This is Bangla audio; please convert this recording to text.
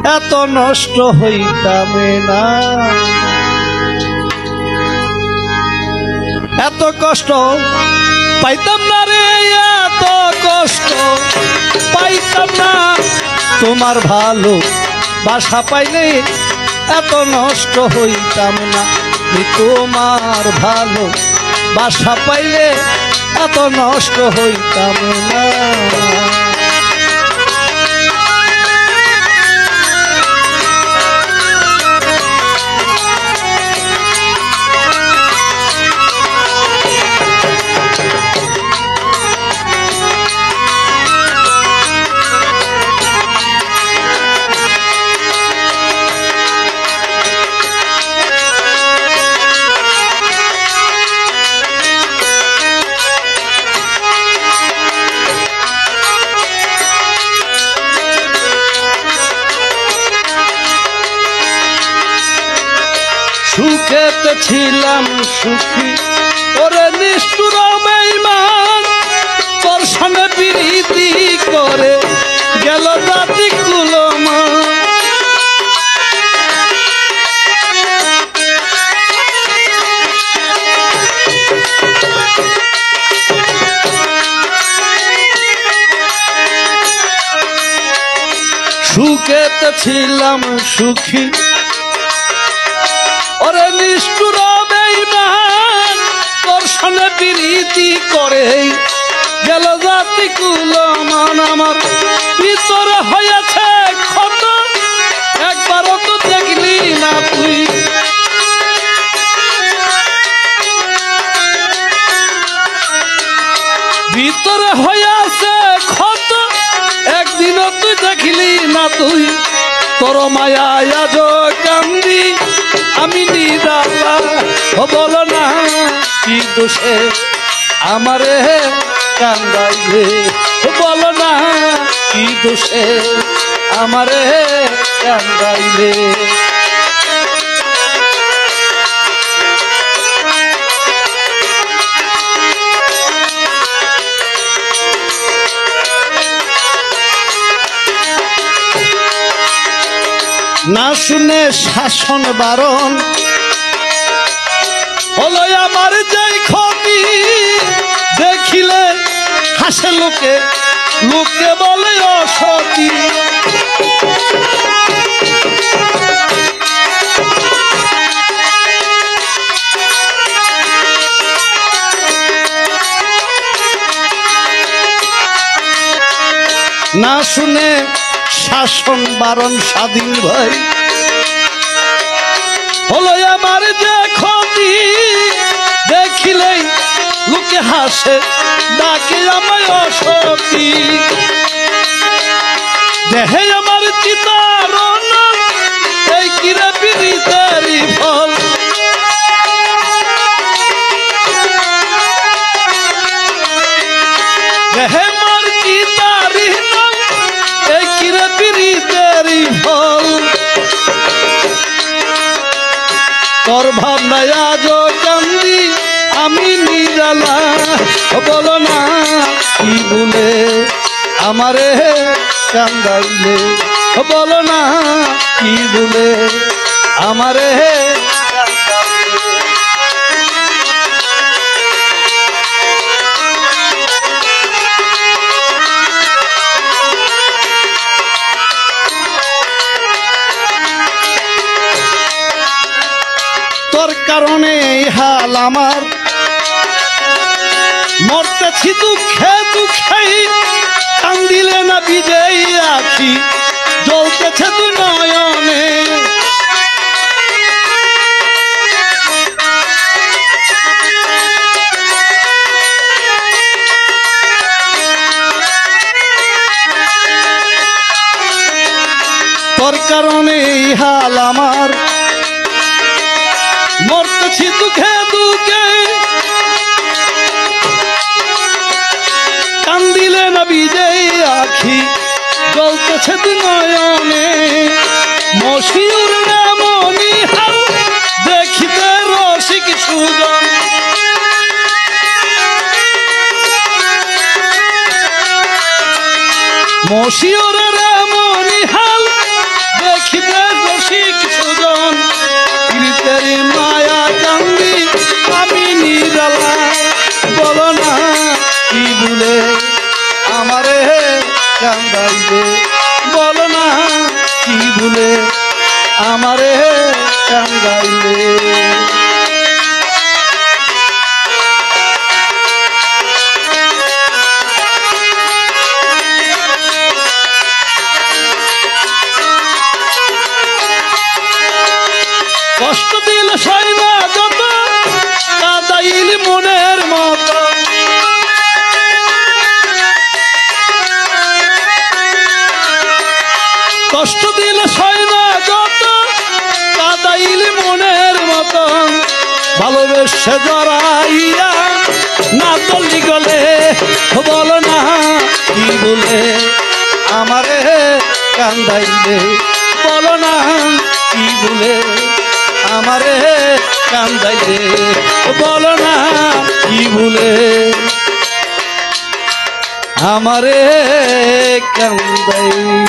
এত নষ্ট হইতাম না, এত কষ্ট পাইতাম না রে, এত কষ্ট পাইতাম না। তোমার ভালো বাসা পাইলে এত নষ্ট হইতাম না, তোমার ভালো বাসা পাইলে এত নষ্ট হইতাম না। সুখেতে ছিলাম সুখী, ওরে নিষ্ঠুর বেঈমান, তোর সঙ্গে প্রীতি করে গেল জাতি কুলমান। সুখেতে ছিলাম সুখী, ওরে নিষ্ঠুর বেঈমান, তোর সঙ্গে প্রীতি করে গেল জাতি কুলমান। আমার ভিতরে হয়েছে ক্ষত, একবারও তো দেখলি না তুই। ভিতরে হয়েছে ক্ষত, একদিনও তুই দেখলি না তুই। তোর মায়া আজ কান্দি আমি নিরালা, বল না কি দোষে আমারে কান্দাইলে, বল না কি দোষে আমারে কান্দাইলে। না শুনে শাসন বারণ হলো আমার যেই ক্ষতি, দেখিলে হাসে লোকে, লোকে বলে অসতী। না শুনে শাসন বারণ স্বাধীন ভাই হলো আমার যে ক্ষতি, দেখিলেই লোকে হাসে ডাকে আমায় অসতী। দেহে আমার চিতারণ এই কিরে পীড়িতেরই ফল, দেহে আমার চিতারি এই কিরে পীড়িতেরই ফল। তোর ভাবনায় আজ কান্দি আমি নিরালা, বল না কি বলে আমারে কান্দাইলে, বল না কি বলে আমারে কান্দাইলে। তোর কারণে হাল আমার, মরতেছি দুঃখে দুঃখে, কান্দিলে না বিজয়ী আখি জ্বলতেছে দু নয়নে। তোর কারণে হাল আমার, মরতেছি দুঃখে দুঃখে, কান্দিলে না বিজয়ী আখি জ্বলতেছে দু নয়নে। মশিউর নামনি হাল দেখিতে রসিক সুজন, মশিউর রামনি হাল দেখিতে রসিক সুজন প্রীতের মায়া কান্দি আমি নিরালা বলো না কি ভুলে আমারে কান্দাইবে বলো না কি ভুলে আমারে কান্দাইবে কষ্ট দিল সইবা যত কাদাইল মনের মতো কষ্ট দিল সইবা যত কাদাইল মনের মতো ভালোবেসে জড়াইয়া না তলি গলে বলো না কি বলে আমারে কান্দাইলে বলো না কি বলে আমারে কান্দাইলে বলো না কি ভুলে আমারে কান্দাইলে